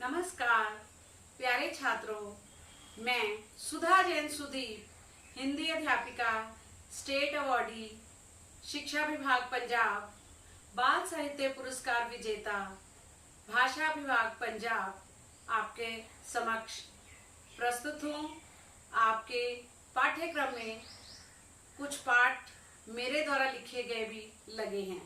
नमस्कार प्यारे छात्रों, मैं सुधा जैन सुदीप, हिंदी अध्यापिका, स्टेट अवार्डी, शिक्षा विभाग पंजाब, बाल साहित्य पुरस्कार विजेता, भाषा विभाग पंजाब आपके समक्ष प्रस्तुत हूँ। आपके पाठ्यक्रम में कुछ पाठ मेरे द्वारा लिखे गए भी लगे हैं,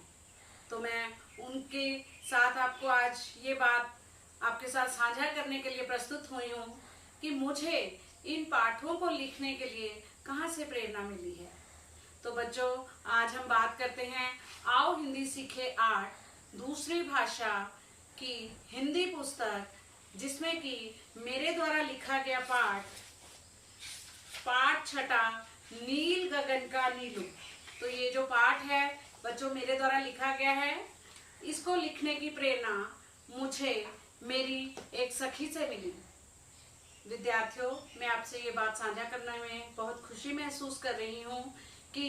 तो मैं उनके साथ आपको आज ये बात आपके साथ साझा करने के लिए प्रस्तुत हुई हूँ कि मुझे इन पाठों को लिखने के लिए कहाँ से प्रेरणा मिली है। तो बच्चों, आज हम बात करते हैं आओ हिंदी सीखे 8 दूसरी भाषा की हिंदी पुस्तक, जिसमें कि मेरे द्वारा लिखा गया पाठ छठा नील गगन का नीलू। तो ये जो पाठ है बच्चों मेरे द्वारा लिखा गया है, इसको लिखने की प्रेरणा मुझे मेरी एक सखी से मिली। विद्यार्थियों, मैं आपसे ये बात साझा करने में बहुत खुशी महसूस कर रही हूँ कि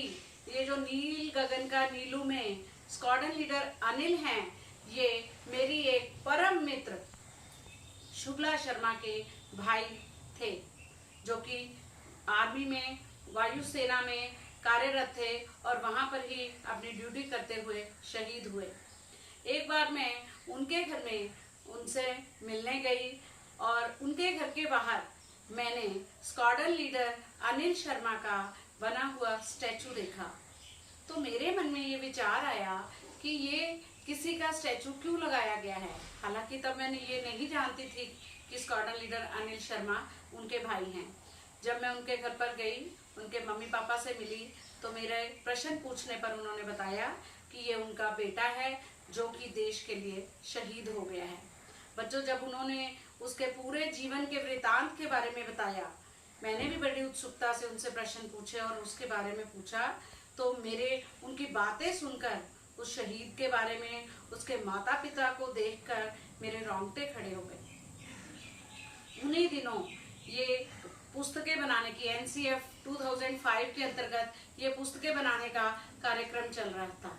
ये जो नील गगन का नीलू में स्क्वाड्रन लीडर अनिल हैं, ये मेरी एक परम मित्र शुक्ला शर्मा के भाई थे, जो कि आर्मी में, वायुसेना में कार्यरत थे और वहां पर ही अपनी ड्यूटी करते हुए शहीद हुए। एक बार मैं उनके घर में उनसे मिलने गई और उनके घर के बाहर मैंने स्क्वाड्रन लीडर अनिल शर्मा का बना हुआ स्टैचू देखा। तो मेरे मन में ये विचार आया कि ये किसी का स्टैचू क्यों लगाया गया है। हालांकि तब मैंने ये नहीं जानती थी कि स्क्वाड्रन लीडर अनिल शर्मा उनके भाई हैं। जब मैं उनके घर पर गई, उनके मम्मी पापा से मिली, तो मेरे प्रश्न पूछने पर उन्होंने बताया कि ये उनका बेटा है जो कि देश के लिए शहीद हो गया है। बच्चों, जब उन्होंने उसके पूरे जीवन के वृतांत के बारे में बताया, मैंने भी बड़ी उत्सुकता से उनसे प्रश्न पूछे और उसके बारे में पूछा। तो मेरे उनकी बातें सुनकर, उस शहीद के बारे में, उसके माता पिता को देखकर मेरे रोंगटे खड़े हो गए। उन्हीं दिनों ये पुस्तकें बनाने की NCF 2005 के अंतर्गत ये पुस्तकें बनाने का कार्यक्रम चल रहा था।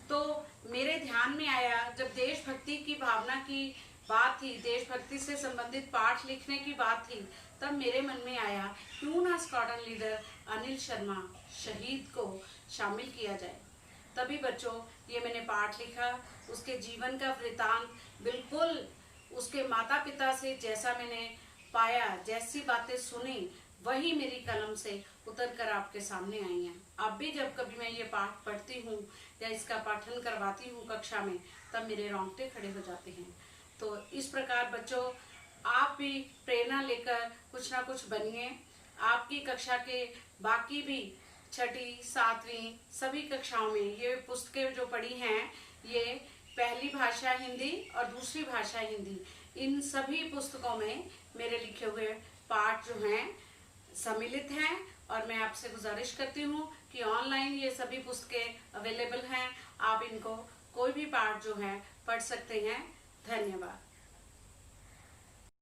तो मेरे ध्यान में आया, जब देशभक्ति की भावना की बात थी, देशभक्ति से संबंधित पाठ लिखने की बात थी, तब मेरे मन में आया क्यों ना स्क्वाड्रन लीडर अनिल शर्मा शहीद को शामिल किया जाए। तभी बच्चों ये मैंने पाठ लिखा। उसके जीवन का वृतांत बिल्कुल उसके माता पिता से जैसा मैंने पाया, जैसी बातें सुनी, वही मेरी कलम से उतर कर आपके सामने आई हैं। अब भी जब कभी मैं ये पाठ पढ़ती हूँ या इसका पाठन करवाती हूँ कक्षा में, तब मेरे रोंगटे खड़े हो जाते हैं। तो इस प्रकार बच्चों, आप भी प्रेरणा लेकर कुछ ना कुछ बनिए। आपकी कक्षा के बाकी भी छठी, सातवीं सभी कक्षाओं में ये पुस्तकें जो पढ़ी हैं, ये पहली भाषा हिंदी और दूसरी भाषा हिंदी, इन सभी पुस्तकों में मेरे लिखे हुए पाठ जो हैं सम्मिलित हैं। और मैं आपसे गुजारिश करती हूँ कि ऑनलाइन ये सभी पुस्तकें अवेलेबल हैं, आप इनको कोई भी पाठ जो है पढ़ सकते हैं। धन्यवाद।